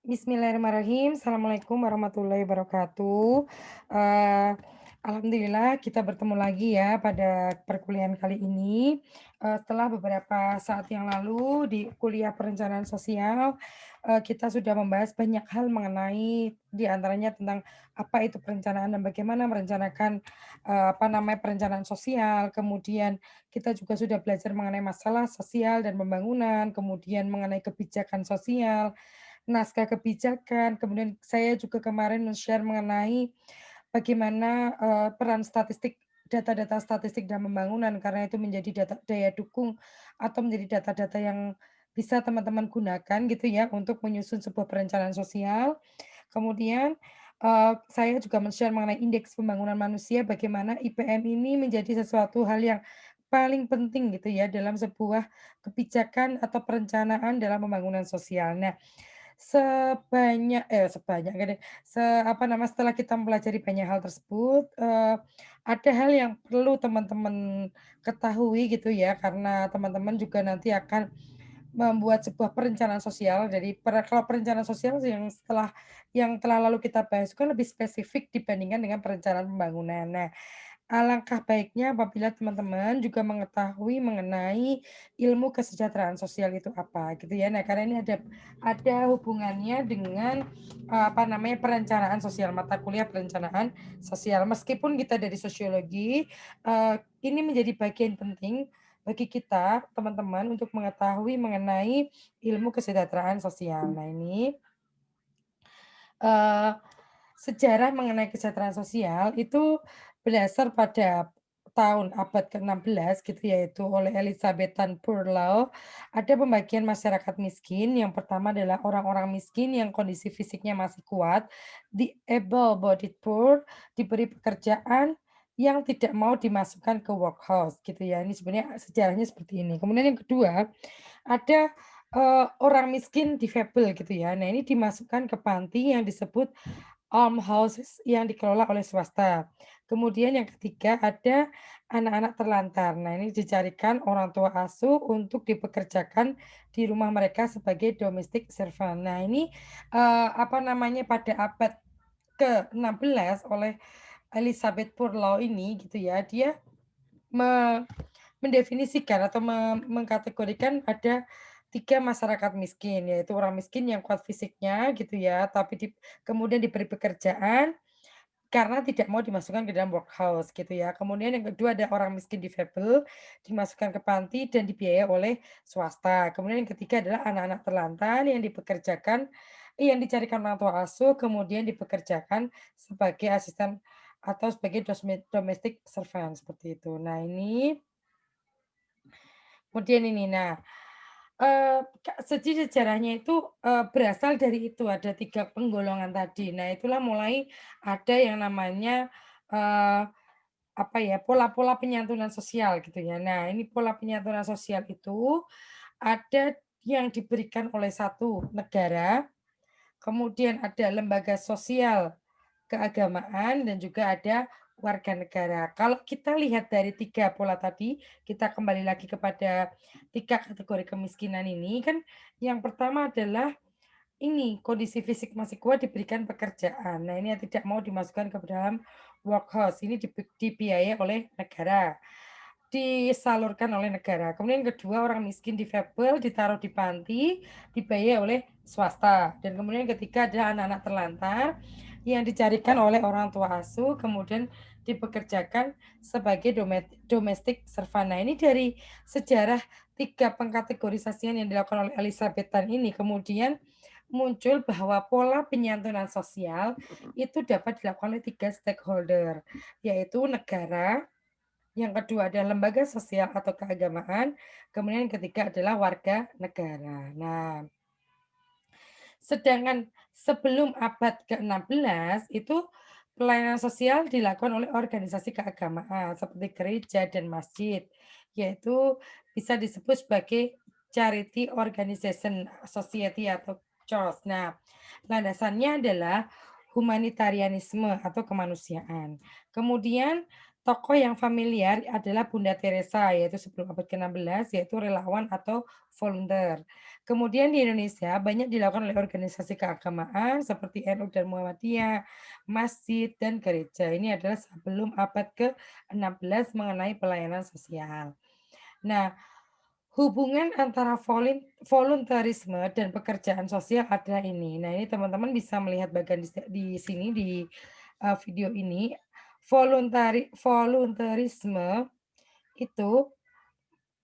Bismillahirrahmanirrahim. Assalamualaikum warahmatullahi wabarakatuh. Eee, Alhamdulillah kita bertemu lagi ya pada perkuliahan kali ini, setelah beberapa saat yang lalu di kuliah perencanaan sosial, kita sudah membahas banyak hal mengenai di antaranya tentang apa itu perencanaan dan bagaimana merencanakan, perencanaan sosial. Kemudian kita juga sudah belajar mengenai masalah sosial dan pembangunan, kemudian mengenai kebijakan sosial, naskah kebijakan, kemudian saya juga kemarin men-share mengenai bagaimana, peran statistik data-data statistik dalam pembangunan karena itu menjadi daya dukung atau menjadi data-data yang bisa teman-teman gunakan gitu ya untuk menyusun sebuah perencanaan sosial. Kemudian, saya juga men-share mengenai indeks pembangunan manusia, bagaimana IPM ini menjadi sesuatu hal yang paling penting gitu ya dalam sebuah kebijakan atau perencanaan dalam pembangunan sosial. Nah, sebanyak enggak deh, setelah kita mempelajari banyak hal tersebut, ada hal yang perlu teman-teman ketahui gitu ya, karena teman-teman juga nanti akan membuat sebuah perencanaan sosial. Jadi kalau perencanaan sosial yang telah lalu kita bahas itu kan lebih spesifik dibandingkan dengan perencanaan pembangunan. Nah, alangkah baiknya apabila teman-teman juga mengetahui mengenai ilmu kesejahteraan sosial itu apa, gitu ya. Nah, karena ini ada hubungannya dengan, perencanaan sosial, mata kuliah perencanaan sosial. Meskipun kita dari sosiologi, ini menjadi bagian penting bagi kita, teman-teman, untuk mengetahui mengenai ilmu kesejahteraan sosial. Nah, ini, eee sejarah mengenai kesejahteraan sosial itu berdasar pada tahun abad ke-16 gitu, yaitu oleh Elizabeth Burlow. Ada pembagian masyarakat miskin, yang pertama adalah orang-orang miskin yang kondisi fisiknya masih kuat, the able-bodied poor, diberi pekerjaan yang tidak mau dimasukkan ke workhouse gitu ya. Ini sebenarnya sejarahnya seperti ini. Kemudian yang kedua, ada, orang miskin difabel gitu ya. Nah, ini dimasukkan ke panti yang disebut almhouses yang dikelola oleh swasta. Kemudian yang ketiga ada anak-anak terlantar. Nah, ini dicarikan orang tua asuh untuk dipekerjakan di rumah mereka sebagai domestic servant. Nah, ini, pada abad ke-16 oleh Elizabeth Burlow ini gitu ya, dia me mendefinisikan atau mengkategorikan ada 3 masyarakat miskin, yaitu orang miskin yang kuat fisiknya gitu ya, tapi kemudian diberi pekerjaan karena tidak mau dimasukkan ke dalam workhouse gitu ya. Kemudian yang kedua ada orang miskin difabel, dimasukkan ke panti dan dibiayai oleh swasta. Kemudian yang ketiga adalah anak-anak terlantar yang dicarikan orang tua asuh, kemudian dipekerjakan sebagai asisten atau sebagai domestic servant, seperti itu. Nah ini kemudian ini, nah, sejarahnya itu, berasal dari itu, ada 3 penggolongan tadi. Nah, itulah mulai ada yang namanya, eee, pola-pola penyantunan sosial gitu ya. Nah, ini pola penyantunan sosial itu ada yang diberikan oleh satu negara, kemudian ada lembaga sosial keagamaan, dan juga ada warga negara. Kalau kita lihat dari 3 pola tadi, kita kembali lagi kepada 3 kategori kemiskinan ini, kan yang pertama adalah ini, kondisi fisik masih kuat diberikan pekerjaan. Nah, ini yang tidak mau dimasukkan ke dalam workhouse, ini dibiayai oleh negara, disalurkan oleh negara. Kemudian yang kedua, orang miskin difabel ditaruh di panti, dibiayai oleh swasta. Dan kemudian yang ketiga adalah anak-anak terlantar yang dicarikan oleh orang tua asuh, kemudian dipekerjakan sebagai domestic servant. Nah, ini dari sejarah 3 pengkategorisasian yang dilakukan oleh Elizabeth Tan ini, kemudian muncul bahwa pola penyantunan sosial itu dapat dilakukan oleh 3 stakeholder, yaitu negara, yang kedua adalah lembaga sosial atau keagamaan, kemudian yang ketiga adalah warga negara. Nah, sedangkan sebelum abad ke-16 itu pelayanan sosial dilakukan oleh organisasi keagamaan seperti gereja dan masjid, yaitu bisa disebut sebagai charity organization society atau CHOS. Nah, landasannya adalah humanitarianisme atau kemanusiaan. Kemudian tokoh yang familiar adalah Bunda Teresa, yaitu sebelum abad ke-16, yaitu relawan atau volunteer. Kemudian di Indonesia banyak dilakukan oleh organisasi keagamaan seperti NU dan Muhammadiyah, masjid, dan gereja. Ini adalah sebelum abad ke-16 mengenai pelayanan sosial. Nah, hubungan antara volunteerisme dan pekerjaan sosial adalah ini. Nah, ini teman-teman bisa melihat bagian di sini di, video ini. Volunteerisme itu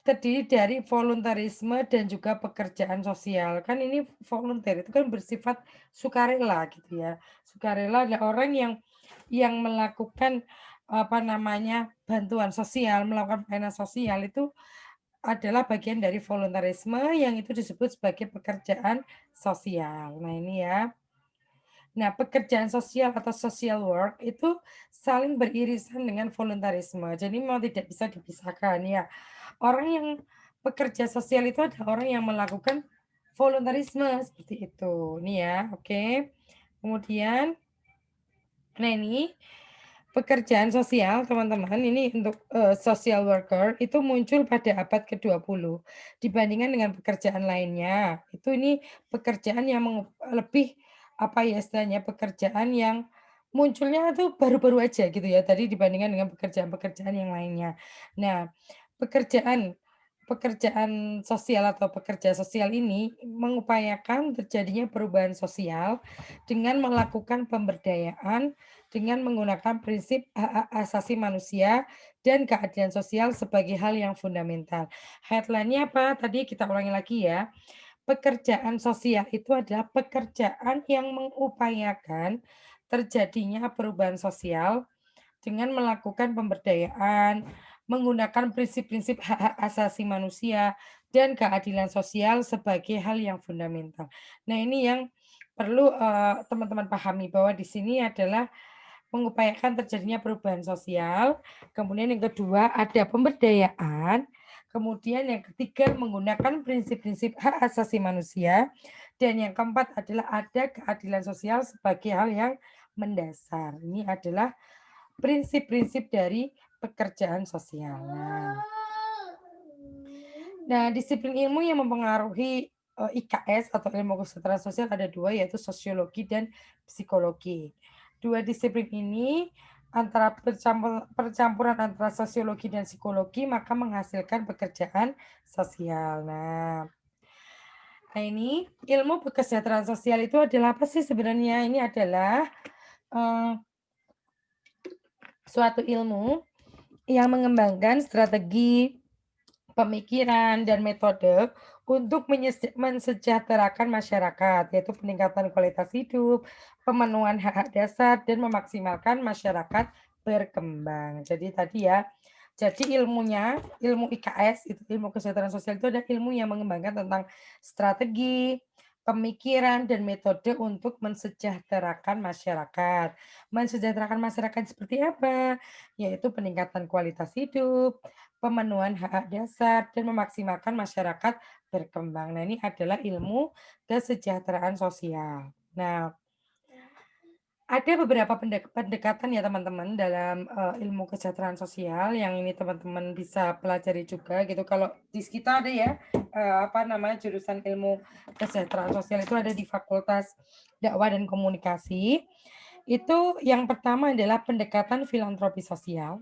terdiri dari volunteerisme dan juga pekerjaan sosial. Kan ini volunteer itu kan bersifat sukarela gitu ya. Sukarela adalah orang yang melakukan, apa namanya, bantuan sosial, melakukan pelayanan sosial itu adalah bagian dari volunteerisme yang itu disebut sebagai pekerjaan sosial. Nah ini ya. Nah pekerjaan sosial atau social work itu saling beririsan dengan volunteerisme. Jadi memang tidak bisa dipisahkan ya. Orang yang bekerja sosial itu adalah orang yang melakukan volunteerisme seperti itu. Nih ya, oke. Kemudian, nah ini pekerjaan sosial, teman-teman, ini untuk, social worker itu muncul pada abad ke-20 dibandingkan dengan pekerjaan lainnya. Itu ini pekerjaan yang lebih, apa ya istilahnya, pekerjaan yang munculnya itu baru-baru aja gitu ya, tadi dibandingkan dengan pekerjaan-pekerjaan yang lainnya. Nah, pekerjaan pekerjaan sosial atau pekerja sosial ini mengupayakan terjadinya perubahan sosial dengan melakukan pemberdayaan dengan menggunakan prinsip hak-hak asasi manusia dan keadilan sosial sebagai hal yang fundamental. Headline-nya apa? Tadi kita ulangi lagi ya. Pekerjaan sosial itu adalah pekerjaan yang mengupayakan terjadinya perubahan sosial dengan melakukan pemberdayaan, menggunakan prinsip-prinsip hak-hak asasi manusia dan keadilan sosial sebagai hal yang fundamental. Nah, ini yang perlu, teman-teman pahami bahwa di sini adalah mengupayakan terjadinya perubahan sosial, kemudian yang kedua ada pemberdayaan, kemudian yang ketiga menggunakan prinsip-prinsip hak asasi manusia, dan yang keempat adalah ada keadilan sosial sebagai hal yang mendasar. Ini adalah prinsip-prinsip dari pekerjaan sosial. Nah, disiplin ilmu yang mempengaruhi, IKS atau ilmu kesejahteraan sosial ada 2 yaitu sosiologi dan psikologi. 2 disiplin ini antara percampuran antara sosiologi dan psikologi maka menghasilkan pekerjaan sosial. Nah ini ilmu kesejahteraan sosial itu adalah apa sih sebenarnya? Ini adalah, eee, suatu ilmu yang mengembangkan strategi pemikiran dan metode untuk mensejahterakan masyarakat, yaitu peningkatan kualitas hidup, pemenuhan hak-hak dasar, dan memaksimalkan masyarakat berkembang. Jadi tadi ya, jadi ilmu IKS, itu ilmu kesejahteraan sosial itu adalah ilmu yang mengembangkan tentang strategi, pemikiran, dan metode untuk mensejahterakan masyarakat. Mensejahterakan masyarakat seperti apa? Yaitu peningkatan kualitas hidup, pemenuhan hak-hak dasar, dan memaksimalkan masyarakat berkembang. Nah, ini adalah ilmu kesejahteraan sosial. Nah, ada beberapa pendekatan ya teman-teman dalam, ilmu kesejahteraan sosial yang ini teman-teman bisa pelajari juga gitu. Kalau di kita ada ya, apa namanya, jurusan ilmu kesejahteraan sosial itu ada di Fakultas Dakwah dan Komunikasi. Itu yang pertama adalah pendekatan filantropi sosial.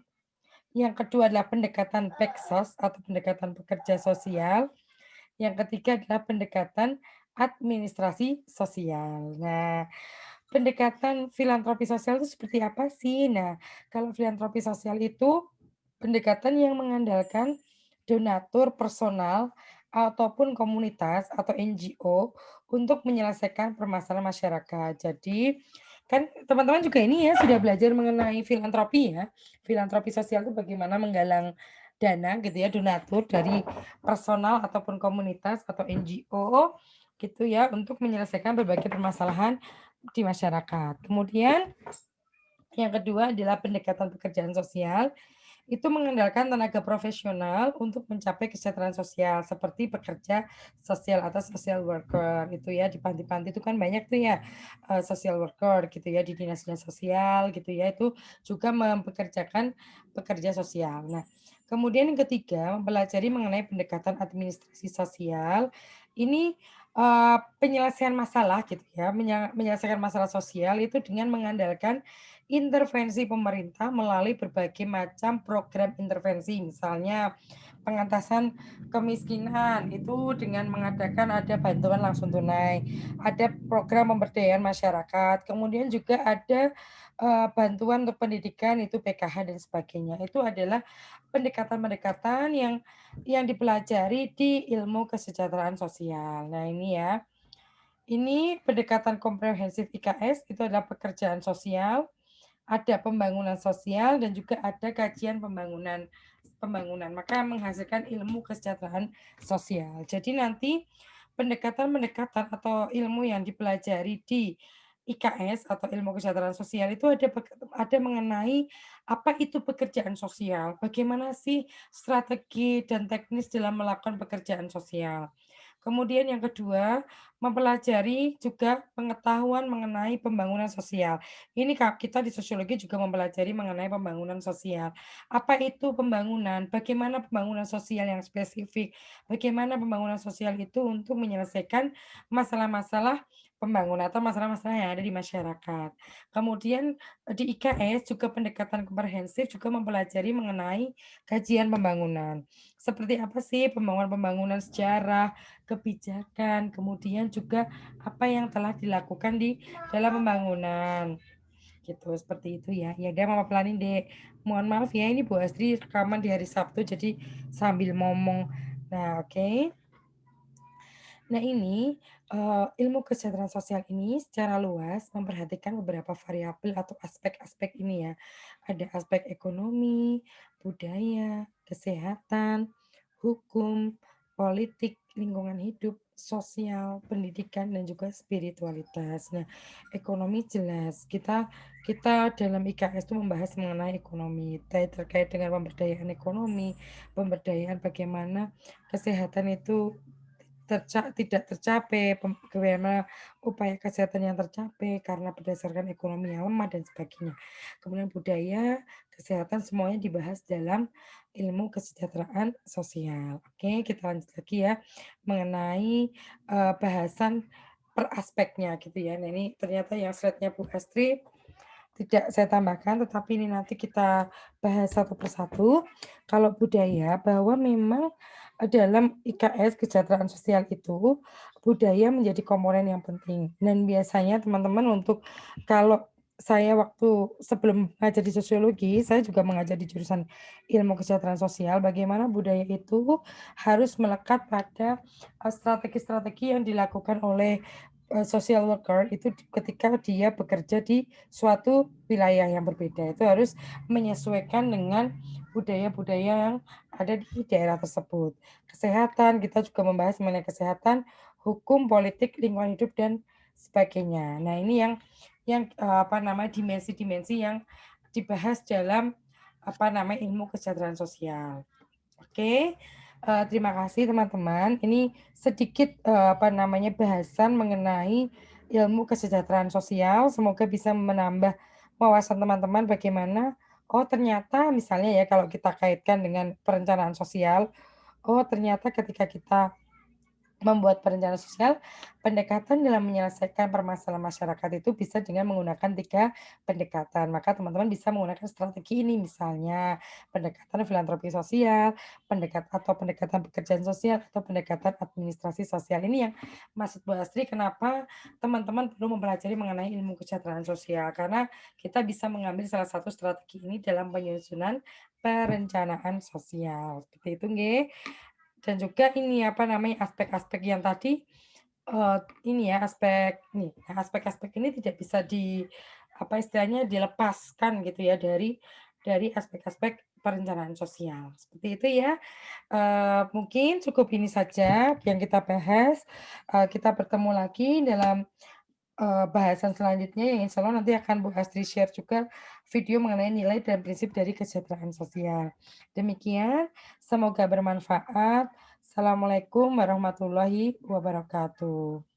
Yang kedua adalah pendekatan Peksos atau pendekatan pekerja sosial. Yang ketiga adalah pendekatan administrasi sosial. Nah, pendekatan filantropi sosial itu seperti apa sih? Nah, kalau filantropi sosial itu pendekatan yang mengandalkan donatur personal ataupun komunitas atau NGO untuk menyelesaikan permasalahan masyarakat. Jadi, kan teman-teman juga ini ya sudah belajar mengenai filantropi ya. Filantropi sosial itu bagaimana menggalang dana gitu ya, donatur dari personal ataupun komunitas atau NGO gitu ya untuk menyelesaikan berbagai permasalahan di masyarakat. Kemudian yang kedua adalah pendekatan pekerjaan sosial. itu mengandalkan tenaga profesional untuk mencapai kesejahteraan sosial seperti pekerja sosial atau social worker itu ya, di panti-panti itu kan banyak tuh ya, social worker gitu ya, di dinas-dinas sosial gitu ya, itu juga mempekerjakan pekerja sosial. Nah, kemudian yang ketiga, mempelajari mengenai pendekatan administrasi sosial, ini penyelesaian masalah gitu ya, menyelesaikan masalah sosial itu dengan mengandalkan intervensi pemerintah melalui berbagai macam program intervensi. Misalnya pengentasan kemiskinan itu dengan mengadakan ada bantuan langsung tunai, ada program pemberdayaan masyarakat, kemudian juga ada, bantuan untuk pendidikan itu PKH dan sebagainya. Itu adalah pendekatan-pendekatan yang dipelajari di ilmu kesejahteraan sosial. Nah ini ya, ini pendekatan komprehensif IKS itu adalah pekerjaan sosial, ada pembangunan sosial dan juga ada kajian pembangunan pembangunan, maka menghasilkan ilmu kesejahteraan sosial. Jadi nanti pendekatan-pendekatan atau ilmu yang dipelajari di IKS atau ilmu kesejahteraan sosial itu ada mengenai apa itu pekerjaan sosial, bagaimana sih strategi dan teknis dalam melakukan pekerjaan sosial. Kemudian yang kedua, mempelajari juga pengetahuan mengenai pembangunan sosial. Ini Kak, kita di sosiologi juga mempelajari mengenai pembangunan sosial. Apa itu pembangunan? Bagaimana pembangunan sosial yang spesifik? Bagaimana pembangunan sosial itu untuk menyelesaikan masalah-masalah pembangunan atau masalah-masalah yang ada di masyarakat. Kemudian di IKS juga pendekatan komprehensif juga mempelajari mengenai kajian pembangunan. Seperti apa sih pembangunan-pembangunan sejarah, kebijakan, kemudian juga apa yang telah dilakukan di dalam pembangunan. Gitu, seperti itu ya. Ya udah Mama pelanin, Dek. Mohon maaf ya, ini Bu Astri rekaman di hari Sabtu, jadi sambil ngomong. Nah, oke. Nah ini, ilmu kesejahteraan sosial ini secara luas memperhatikan beberapa variabel atau aspek-aspek ini ya. Ada aspek ekonomi, budaya, kesehatan, hukum, politik, lingkungan hidup, sosial, pendidikan, dan juga spiritualitas. Nah, ekonomi jelas, kita kita dalam IKS itu membahas mengenai ekonomi, terkait dengan pemberdayaan ekonomi, pemberdayaan bagaimana kesehatan itu tidak tercapai, bagaimana upaya kesehatan yang tercapai karena berdasarkan ekonomi yang lemah dan sebagainya. Kemudian budaya, kesehatan semuanya dibahas dalam ilmu kesejahteraan sosial. Oke, kita lanjut lagi ya mengenai, bahasan per aspeknya gitu ya. Nah ini ternyata yang slide-nya Bu Astri tidak saya tambahkan, tetapi ini nanti kita bahas satu persatu. Kalau budaya, bahwa memang, dalam IKS kesejahteraan sosial itu, budaya menjadi komponen yang penting. Dan biasanya teman-teman untuk kalau saya waktu sebelum ngajar di sosiologi, saya juga mengajar di jurusan ilmu kesejahteraan sosial, bagaimana budaya itu harus melekat pada, strategi-strategi yang dilakukan oleh social worker itu ketika dia bekerja di suatu wilayah yang berbeda, itu harus menyesuaikan dengan budaya-budaya yang ada di daerah tersebut. Kesehatan, kita juga membahas mengenai kesehatan, hukum, politik, lingkungan hidup, dan sebagainya. Nah, ini apa namanya, dimensi-dimensi yang dibahas dalam, apa namanya, ilmu kesejahteraan sosial. Oke, terima kasih teman-teman. Ini sedikit, apa namanya, bahasan mengenai ilmu kesejahteraan sosial. Semoga bisa menambah wawasan teman-teman bagaimana, oh ternyata misalnya ya kalau kita kaitkan dengan perencanaan sosial, oh ternyata ketika kita membuat perencanaan sosial, pendekatan dalam menyelesaikan permasalahan masyarakat itu bisa dengan menggunakan 3 pendekatan. Maka teman-teman bisa menggunakan strategi ini, misalnya pendekatan filantropi sosial, pendekatan pekerjaan sosial, atau pendekatan administrasi sosial. Ini yang maksud Bu Astri kenapa teman-teman perlu mempelajari mengenai ilmu kesejahteraan sosial, karena kita bisa mengambil salah satu strategi ini dalam penyusunan perencanaan sosial. Seperti itu nggih. Dan juga ini, apa namanya, aspek-aspek yang tadi, ini ya, aspek-aspek ini tidak bisa apa istilahnya, dilepaskan gitu ya dari aspek-aspek perencanaan sosial. Seperti itu ya. Mungkin cukup ini saja yang kita bahas, kita bertemu lagi dalam bahasan selanjutnya yang insya Allah nanti akan Bu Astri share juga video mengenai nilai dan prinsip dari kesejahteraan sosial. Demikian, semoga bermanfaat. Assalamualaikum warahmatullahi wabarakatuh.